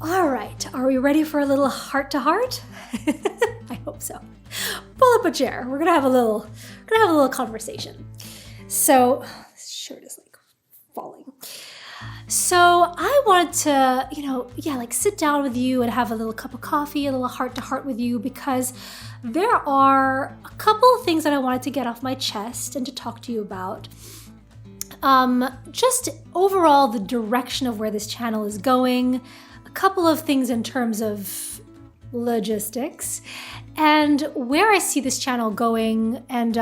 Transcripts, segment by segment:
All right, are we ready for a little heart-to-heart? I hope so. Pull up a chair. We're gonna have a little conversation. So, this shirt is like falling. So I wanted to, sit down with you and have a little cup of coffee, a little heart-to-heart with you, because there are a couple of things that I wanted to get off my chest and to talk to you about. Just overall the direction of where this channel is going, a couple of things in terms of logistics, and where I see this channel going, and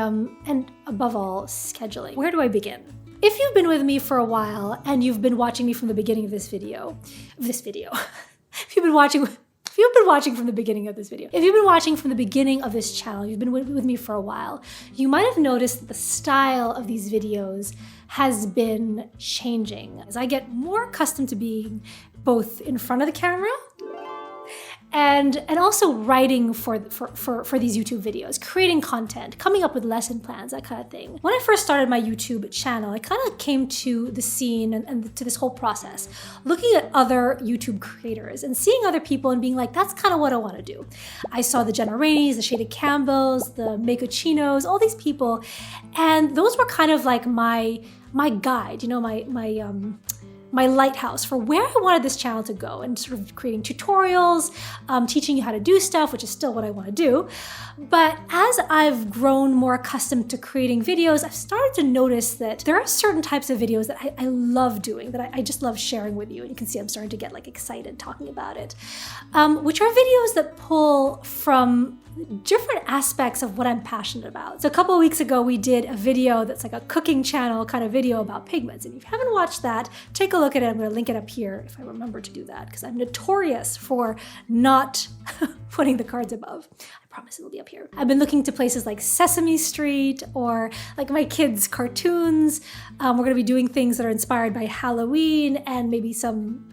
above all, scheduling. Where do I begin? If you've been with me for a while and you've been watching me from the beginning of this video, if you've been watching from the beginning of this video, if you've been watching from the beginning of this channel, you've been with me for a while, you might have noticed that the style of these videos has been changing as I get more accustomed to being both in front of the camera and also writing for these YouTube videos, creating content, coming up with lesson plans, that kind of thing. When I first started my YouTube channel, I kind of came to the scene and to this whole process, looking at other YouTube creators and seeing other people and being like, that's kind of what I want to do. I saw the Jenna Raineys, the Shaded Campbells, the Meiko Chinos, all these people, and those were kind of like my guide, my lighthouse for where I wanted this channel to go, and sort of creating tutorials, teaching you how to do stuff, which is still what I want to do. But as I've grown more accustomed to creating videos, I've started to notice that there are certain types of videos that I love doing, that I just love sharing with you. And you can see I'm starting to get like excited talking about it, which are videos that pull from different aspects of what I'm passionate about. So a couple of weeks ago, we did a video that's like a cooking channel kind of video about pigments. And if you haven't watched that, take a look at it. I'm going to link it up here if I remember to do that, because I'm notorious for not putting the cards above. I promise it'll be up here. I've been looking to places like Sesame Street or like my kids' cartoons. We're going to be doing things that are inspired by Halloween and maybe some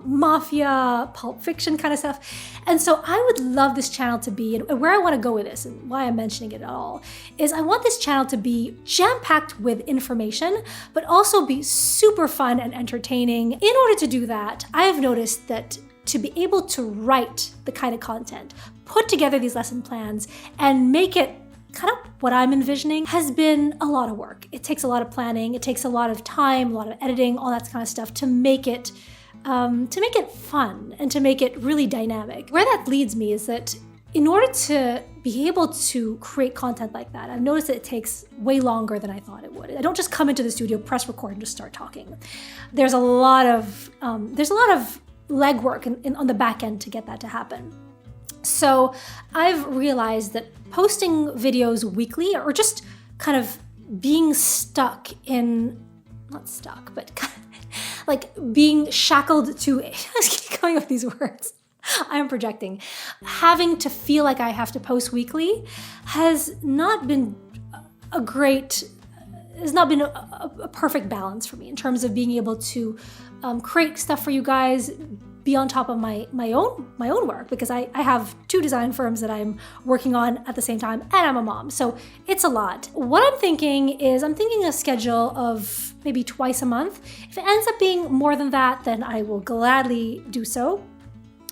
mafia, Pulp Fiction kind of stuff. And so I would love this channel to be, and where I want to go with this and why I'm mentioning it at all, is I want this channel to be jam-packed with information, but also be super fun and entertaining. In order to do that, I have noticed that to be able to write the kind of content, put together these lesson plans, and make it kind of what I'm envisioning has been a lot of work. It takes a lot of planning, it takes a lot of time, a lot of editing, all that kind of stuff to make it fun and to make it really dynamic. Where that leads me is that in order to be able to create content like that, I've noticed that it takes way longer than I thought it would. I don't just come into the studio, press record, and just start talking. There's a lot of legwork on the back end to get that to happen. So I've realized that posting videos weekly, or just kind of being stuck in, not stuck, but kind of like being shackled to, I keep coming up with these words, I'm projecting, having to feel like I have to post weekly has not been a perfect balance for me in terms of being able to create stuff for you guys, be on top of my own work, because I have 2 design firms that I'm working on at the same time, and I'm a mom, so it's a lot. What I'm thinking is a schedule of maybe twice a month. If it ends up being more than that, then I will gladly do so.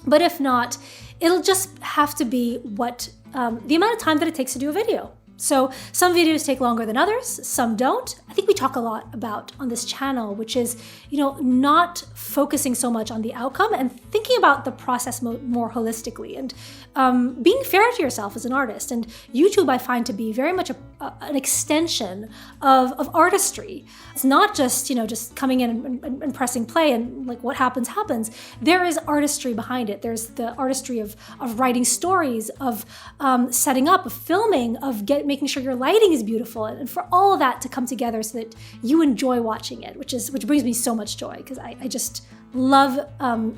But if not, it'll just have to be what the amount of time that it takes to do a video. So some videos take longer than others, some don't. I think we talk a lot about on this channel, which is, not focusing so much on the outcome and thinking about the process more holistically, and being fair to yourself as an artist. And YouTube, I find to be very much an extension of artistry. It's not just, just coming in and pressing play and like what happens. There is artistry behind it. There's the artistry of writing stories, of setting up, of filming, of making sure your lighting is beautiful, and for all of that to come together so that you enjoy watching it, which brings me so much joy, because I just love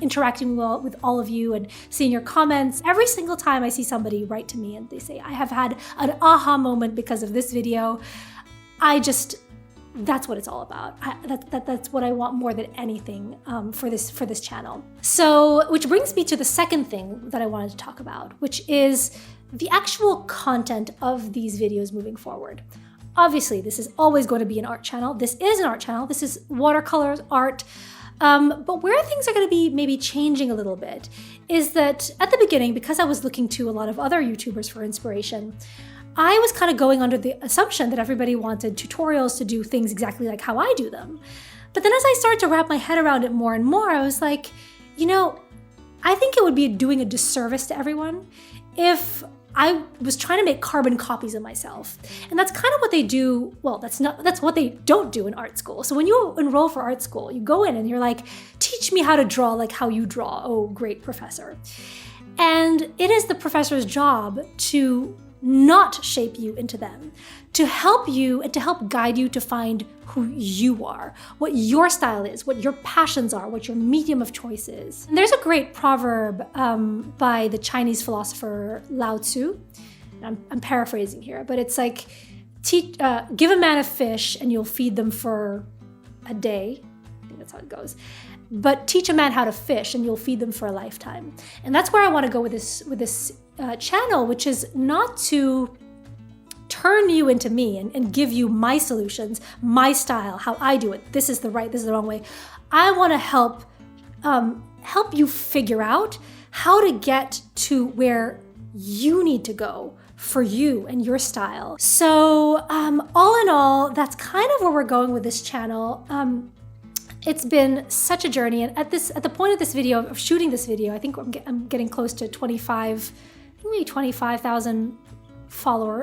interacting with all of you and seeing your comments. Every single time I see somebody write to me and they say, I have had an aha moment because of this video, that's what it's all about. That's what I want more than anything for this channel. So, which brings me to the second thing that I wanted to talk about, which is the actual content of these videos moving forward. Obviously, this is always going to be an art channel. This is an art channel. This is watercolors, art, But where things are going to be maybe changing a little bit is that at the beginning, because I was looking to a lot of other YouTubers for inspiration, I was kind of going under the assumption that everybody wanted tutorials to do things exactly like how I do them. But then as I started to wrap my head around it more and more, I was like, you know, I think it would be doing a disservice to everyone if I was trying to make carbon copies of myself. And that's kind of what they do. Well, that's what they don't do in art school. So when you enroll for art school, you go in and you're like, teach me how to draw like how you draw. Oh, great professor. And it is the professor's job to not shape you into them, to help you and to help guide you to find who you are, what your style is, what your passions are, what your medium of choice is. And there's a great proverb by the Chinese philosopher Lao Tzu. I'm paraphrasing here, but it's like, give a man a fish and you'll feed them for a day. I think that's how it goes. But teach a man how to fish and you'll feed them for a lifetime. And that's where I want to go with this channel, which is not to turn you into me and give you my solutions, my style, how I do it. This is the right, this is the wrong way. I want to help you figure out how to get to where you need to go for you and your style. So all in all, that's kind of where we're going with this channel. It's been such a journey, and at the point of this video, of shooting this video, I think I'm getting close to 25,000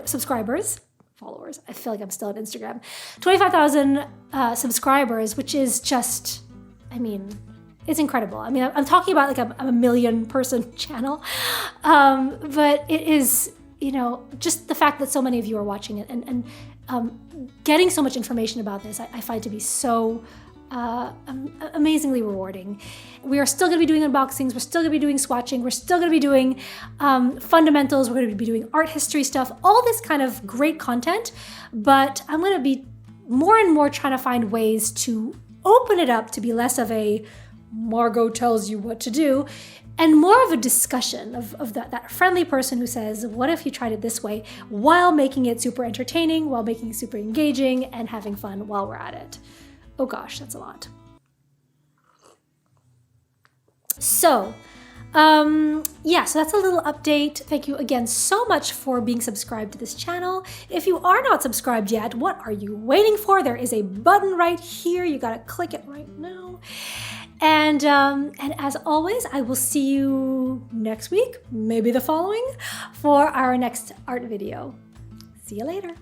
subscribers. I feel like I'm still on Instagram. 25,000 subscribers, which is just, I mean, it's incredible. I mean, I'm talking about like a million person channel, but it is, you know, just the fact that so many of you are watching it and getting so much information about this, I find to be so amazingly rewarding. We are still going to be doing unboxings. We're still going to be doing swatching. We're still going to be doing fundamentals. We're going to be doing art history stuff, all this kind of great content. But I'm going to be more and more trying to find ways to open it up to be less of a Margot tells you what to do and more of a discussion of that friendly person who says, what if you tried it this way, while making it super entertaining, while making it super engaging and having fun while we're at it. Oh gosh, that's a lot. So, yeah, so that's a little update. Thank you again so much for being subscribed to this channel. If you are not subscribed yet, what are you waiting for? There is a button right here. You gotta click it right now. And as always, I will see you next week, maybe the following, for our next art video. See you later.